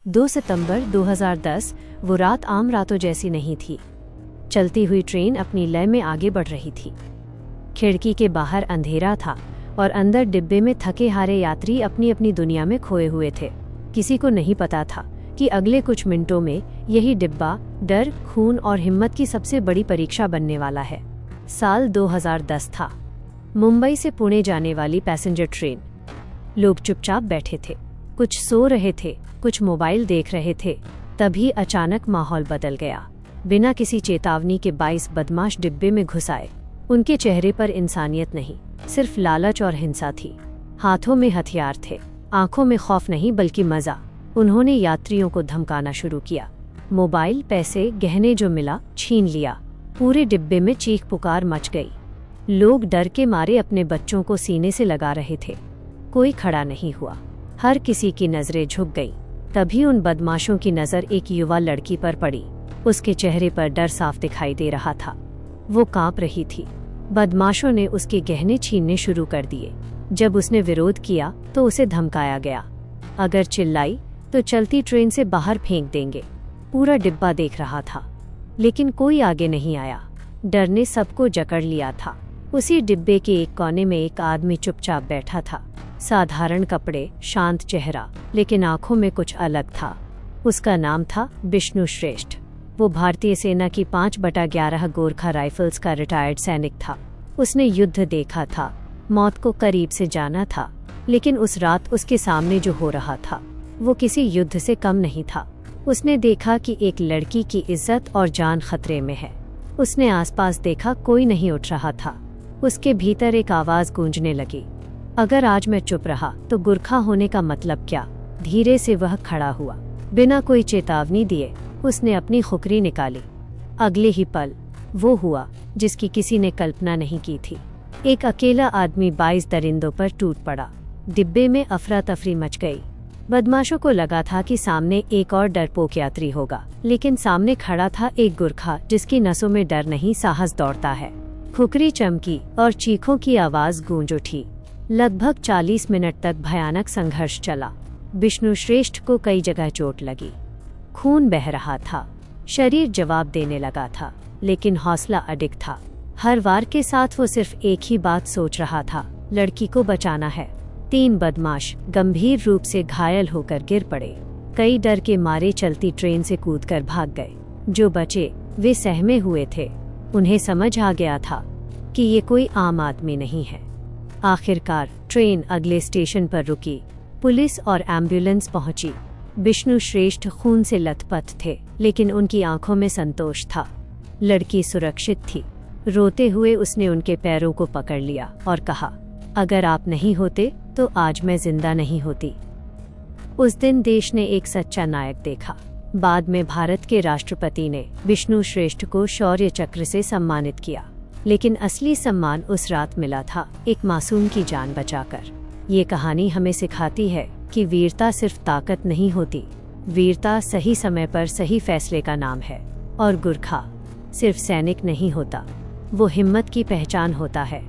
2 सितंबर 2010 वो रात आम रातों जैसी नहीं थी। चलती हुई ट्रेन अपनी लय में आगे बढ़ रही थी। खिड़की के बाहर अंधेरा था और अंदर डिब्बे में थके हारे यात्री अपनी अपनी दुनिया में खोए हुए थे। किसी को नहीं पता था कि अगले कुछ मिनटों में यही डिब्बा डर, खून और हिम्मत की सबसे बड़ी परीक्षा बनने वाला है। साल 2010 था। मुंबई से पुणे जाने वाली पैसेंजर ट्रेन। लोग चुपचाप बैठे थे, कुछ सो रहे थे, कुछ मोबाइल देख रहे थे। तभी अचानक माहौल बदल गया। बिना किसी चेतावनी के 22 बदमाश डिब्बे में घुस आए। उनके चेहरे पर इंसानियत नहीं, सिर्फ लालच और हिंसा थी। हाथों में हथियार थे, आंखों में खौफ नहीं बल्कि मजा। उन्होंने यात्रियों को धमकाना शुरू किया। मोबाइल, पैसे, गहने जो मिला छीन लिया। पूरे डिब्बे में चीख पुकार मच गई। लोग डर के मारे अपने बच्चों को सीने से लगा रहे थे। कोई खड़ा नहीं हुआ, हर किसी की नजरें झुक गई। तभी उन बदमाशों की नजर एक युवा लड़की पर पड़ी। उसके चेहरे पर डर साफ दिखाई दे रहा था। वो कांप रही थी। बदमाशों ने उसके गहने छीनने शुरू कर दिए। जब उसने विरोध किया तो उसे धमकाया गया, अगर चिल्लाई तो चलती ट्रेन से बाहर फेंक देंगे। पूरा डिब्बा देख रहा था, लेकिन कोई आगे नहीं आया। डर ने सबको जकड़ लिया था। उसी डिब्बे के एक कोने में एक आदमी चुपचाप बैठा था। साधारण कपड़े, शांत चेहरा, लेकिन आंखों में कुछ अलग था। उसका नाम था विष्णु श्रेष्ठ। वो भारतीय सेना की 5/11 गोरखा राइफल्स का रिटायर्ड सैनिक था। उसने युद्ध देखा था, मौत को करीब से जाना था, लेकिन उस रात उसके सामने जो हो रहा था वो किसी युद्ध से कम नहीं था। उसने देखा कि एक लड़की की इज्जत और जान खतरे में है। उसने आसपास देखा, कोई नहीं उठ रहा था। उसके भीतर एक आवाज गूंजने लगी, अगर आज मैं चुप रहा तो गुरखा होने का मतलब क्या। धीरे से वह खड़ा हुआ। बिना कोई चेतावनी दिए उसने अपनी खुकरी निकाली। अगले ही पल वो हुआ जिसकी किसी ने कल्पना नहीं की थी। एक अकेला आदमी 22 दरिंदों पर टूट पड़ा। डिब्बे में अफरा तफरी मच गई। बदमाशों को लगा था कि सामने एक और डरपोक यात्री होगा, लेकिन सामने खड़ा था एक गुरखा जिसकी नसों में डर नहीं, साहस दौड़ता है। खुकरी चमकी और चीखों की आवाज गूंज उठी। लगभग 40 मिनट तक भयानक संघर्ष चला। विष्णु श्रेष्ठ को कई जगह चोट लगी, खून बह रहा था, शरीर जवाब देने लगा था, लेकिन हौसला अडिग था। हर वार के साथ वो सिर्फ एक ही बात सोच रहा था, लड़की को बचाना है। 3 बदमाश गंभीर रूप से घायल होकर गिर पड़े। कई डर के मारे चलती ट्रेन से कूदकर भाग गए। जो बचे वे सहमे हुए थे। उन्हें समझ आ गया था कि ये कोई आम आदमी नहीं है। आखिरकार ट्रेन अगले स्टेशन पर रुकी। पुलिस और एम्बुलेंस पहुंची। विष्णु श्रेष्ठ खून से लथपथ थे, लेकिन उनकी आंखों में संतोष था। लड़की सुरक्षित थी। रोते हुए उसने उनके पैरों को पकड़ लिया और कहा, अगर आप नहीं होते तो आज मैं जिंदा नहीं होती। उस दिन देश ने एक सच्चा नायक देखा। बाद में भारत के राष्ट्रपति ने विष्णु श्रेष्ठ को शौर्य चक्र से सम्मानित किया, लेकिन असली सम्मान उस रात मिला था, एक मासूम की जान बचाकर। ये कहानी हमें सिखाती है कि वीरता सिर्फ ताकत नहीं होती, वीरता सही समय पर सही फैसले का नाम है। और गुरखा सिर्फ सैनिक नहीं होता, वो हिम्मत की पहचान होता है।